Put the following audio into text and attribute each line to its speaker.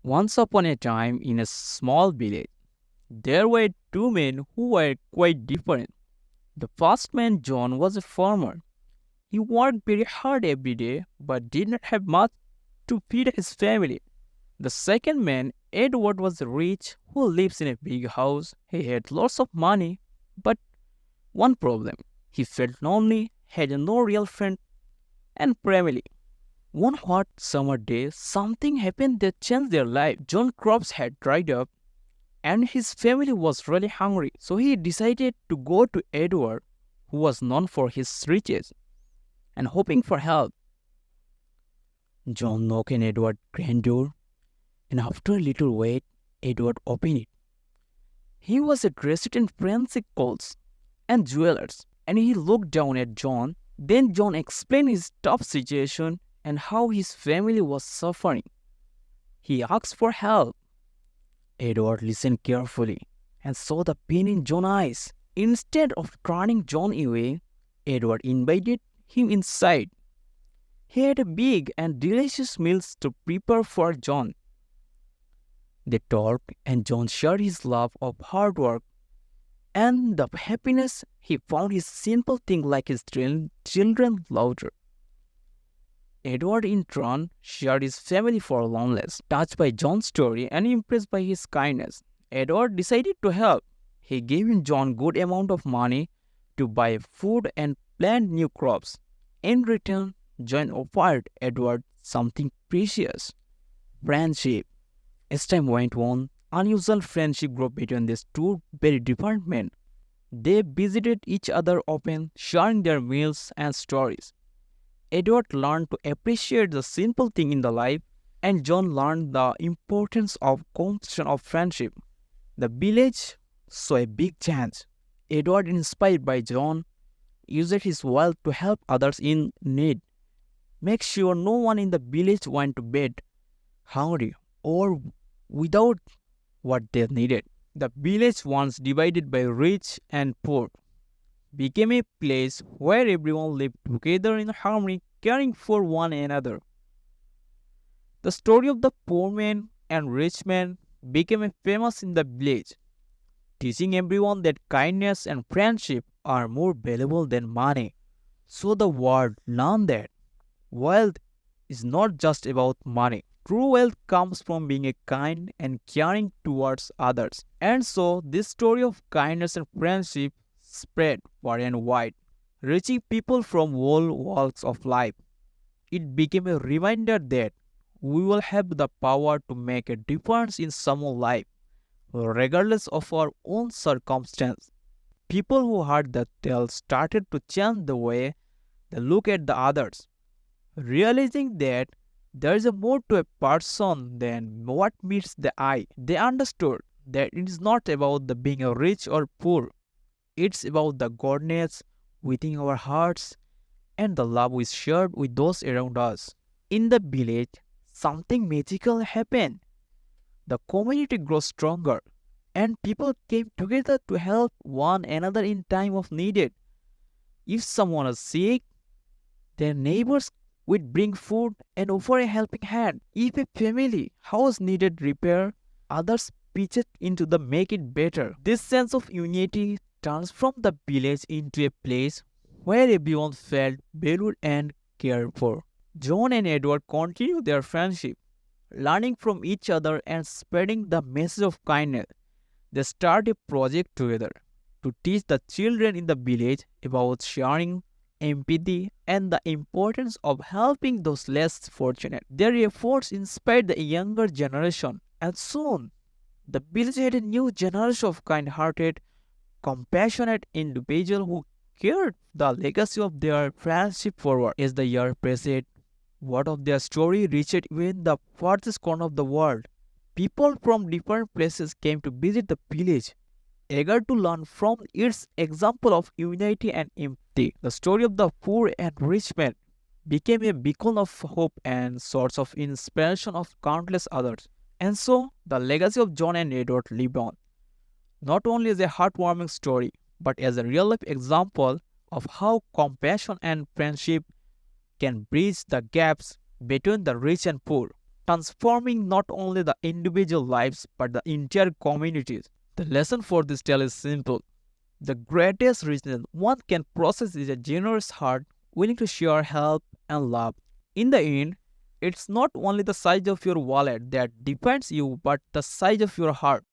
Speaker 1: Once upon a time, in a small village, there were two men who were quite different. The first man, John, was a farmer. He worked very hard every day but did not have much to feed his family. The second man, Edward, was rich who lives in a big house. He had lots of money, but one problem. He felt lonely, had no real friend and family. One hot summer day, something happened that changed their life. John's crops had dried up and his family was really hungry. So he decided to go to Edward, who was known for his riches, and hoping for help. John knocked on Edward's grand door, and after a little wait, Edward opened it. He was dressed in fancy clothes and jewelers, and he looked down at John. Then John explained his tough situation and how his family was suffering. He asked for help. Edward listened carefully and saw the pain in John's eyes. Instead of turning John away, Edward invited him inside. He had a big and delicious meals to prepare for John. They talked, and John shared his love of hard work and the happiness he found his simple thing like his children louder. Edward in turn shared his family for loneliness. Touched by John's story and impressed by his kindness, Edward decided to help. He gave John good amount of money to buy food and plant new crops. In return, John offered Edward something precious: friendship. As time went on, unusual friendship grew between these two very different men. They visited each other often, sharing their meals and stories. Edward learned to appreciate the simple thing in the life, and John learned the importance of constant of friendship. The village saw a big change. Edward, inspired by John, used his wealth to help others in need. Make sure no one in the village went to bed hungry or without what they needed. The village, once divided by rich and poor, became a place where everyone lived together in harmony, caring for one another. The story of the poor man and rich man became famous in the village, teaching everyone that kindness and friendship are more valuable than money. So the world learned that wealth is not just about money. True wealth comes from being kind and caring towards others. And so this story of kindness and friendship spread far and wide, reaching people from all walks of life. It became a reminder that we will have the power to make a difference in someone's life, regardless of our own circumstance. People who heard the tale started to change the way they look at the others, realizing that there is a more to a person than what meets the eye. They understood that it is not about the being rich or poor. It's about the godness within our hearts and the love we share with those around us. In the village, something magical happened. The community grew stronger, and people came together to help one another in time of need. If someone was sick, their neighbors would bring food and offer a helping hand. If a family house needed repair, others pitched into the make it better. This sense of unity transformed the village into a place where everyone felt valued and cared for. John and Edward continued their friendship, learning from each other and spreading the message of kindness. They started a project together to teach the children in the village about sharing, empathy, and the importance of helping those less fortunate. Their efforts inspired the younger generation, and soon the village had a new generation of kind-hearted, compassionate individuals who carried the legacy of their friendship forward. As the year passed, word of their story reached even the farthest corner of the world. People from different places came to visit the village, eager to learn from its example of unity and empathy. The story of the poor and rich man became a beacon of hope and source of inspiration of countless others. And so, the legacy of John and Edward lived on, not only as a heartwarming story, but as a real-life example of how compassion and friendship can bridge the gaps between the rich and poor. transforming not only the individual lives but the entire communities. The lesson for this tale is simple. The greatest reason one can process is a generous heart willing to share help and love. In the end, it's not only the size of your wallet that defines you but the size of your heart.